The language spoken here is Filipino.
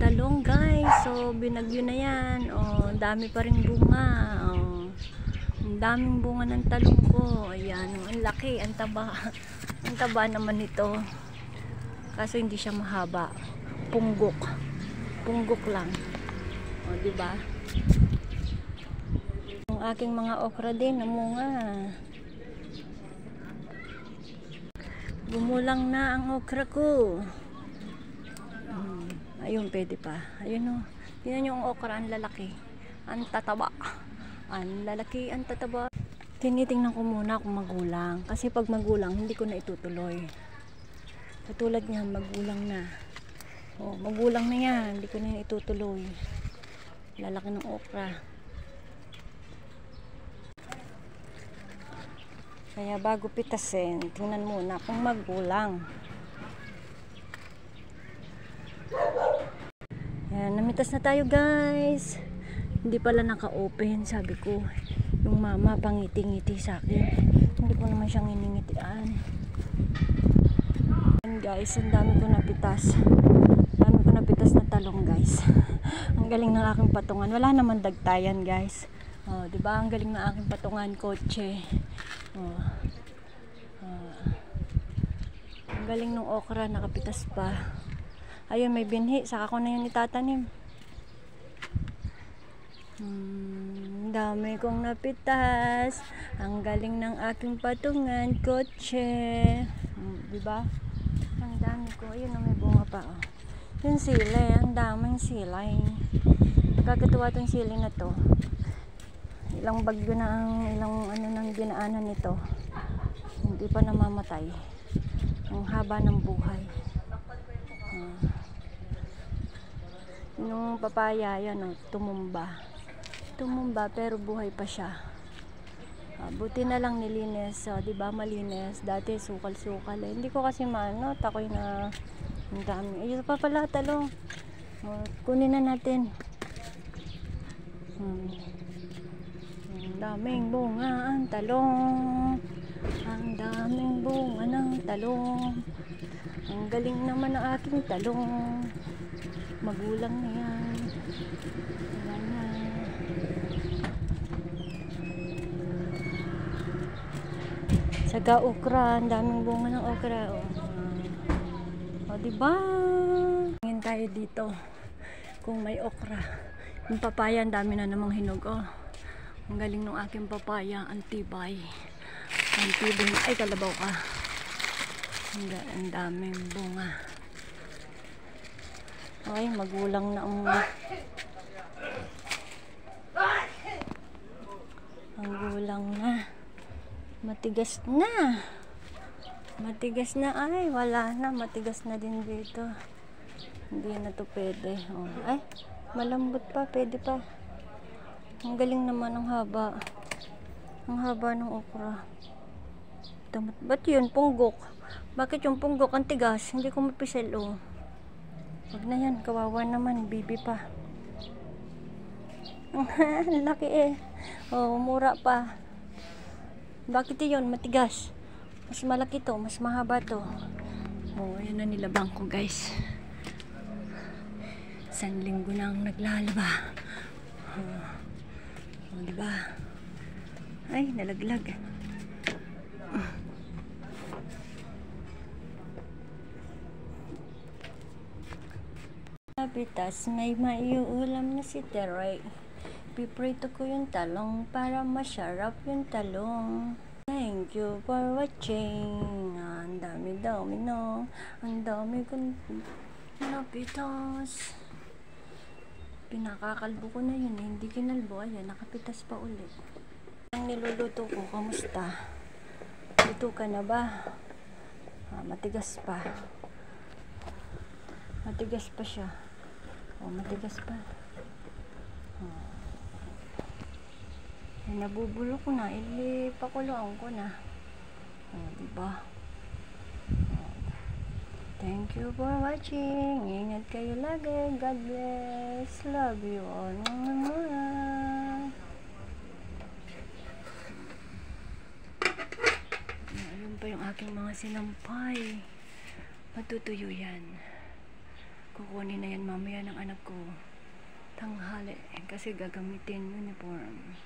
talong guys. So binagyo na yan. Oh, dami pa ring bunga. Oh, ang daming bunga ng talong ko. Ayan, ang laki, ang taba. Ang taba naman ito. Kaso hindi siya mahaba. Punggok. Punggok lang. Oh, di ba? Ang aking mga okra din namunga. Gumulang na ang okra ko. Ayun, pwede pa. Ayun o. Tingnan nyo ang okra, ang lalaki. Ang tataba. Ang lalaki, ang tataba. Tinitingnan ko muna kung magulang. Kasi pag magulang, hindi ko na itutuloy. Katulad niyan, magulang na. Oh, magulang na yan. Hindi ko na itutuloy. Lalaki ng okra. Kaya bago pitasin, tingnan muna kung magulang. Ayan, namitas na tayo guys. Hindi pala naka-open, sabi ko. Yung mama pangiti-ngiti sa akin. Hindi ko naman siyang iningitian. Ayan guys, ang dami ko napitas. Dami ko napitas na talong guys. Ang galing ng aking patungan. Wala naman dagtayan guys. Oh, 'di ba? Ang galing ng aking patungan, kotse. Oh. Ang galing ng okra, nakapitas pa. Ayun, may binhi. Saka ko na yun itatanim. Dami kong napitas. Ang galing ng aking patungan, kotse. Diba? Ang dami ko. Ayun, may bunga pa. Oh. Yung sili. Ang daming silay. Nakakatuwa itong sili na to. Ilang bagyo na ilang ano nang dinaanan nito. Hindi pa namamatay. Ang haba ng buhay. Yung papaya, yan o, tumumba. Tumumba, pero buhay pa siya. Buti na lang nilinis. Diba, malinis. Dati, sukal-sukal. Hindi ko kasi maano, takoy na ang dami. Ayun pa pala, talong. Kunin na natin. Ang daming bunga ang talong. Ang daming bunga ng talong. Ang galing naman ng aking talong. Magulang na yan. Ayan na. Saka okra. Ang daming bunga ng okra. O diba? Tingin tayo dito kung may okra. Yung papaya, ang dami na namang hinog. Oh. Ang galing ng aking papaya. Ang tibay. Ang tibay. Ay, kalabaw ka. Ang daming bunga. Ay, magulang na ang gulang na. Matigas na. Matigas na. Ay, wala na. Matigas na din dito. Hindi na to pwede. Oh. Ay, malambot pa. Pwede pa. Ang galing naman ang haba. Ang haba ng okra. Ba't yun? Punggok. Bakit yung punggok ang tigas? Hindi ko mapisil, oh. Wag na yan, kawawa naman, baby pa. Laki eh. Oh, mura pa. Bakit yun? Matigas. Mas malaki to, mas mahaba to. Oh, ayan na nilabang ko guys. 1 linggo na ang naglalaba. Oh, diba? Ay, nalaglag. Pitas, may maiulam na si Teray. Piprito ko yung talong para masarap yung talong. Thank you for watching. Ang dami-dami no. Ang dami kong napitas. Pinakakalbo ko na yun. Hindi kinalbo. Ayan, nakapitas pa ulit. Ang niluluto ko, kamusta? Luto ka na ba? Matigas pa. Matigas pa siya. Oh, matigas pa. Oh. Ay, nabubulo ko na. Pakuluan ko na. Oh, diba? Oh. Thank you for watching. Ingat kayo lagi. God bless. Love you all. Ayun pa yung aking mga sinampay. Matutuyo yan. Kukunin na yan mamaya ng anak ko. Tanghali. Kasi gagamitin uniform.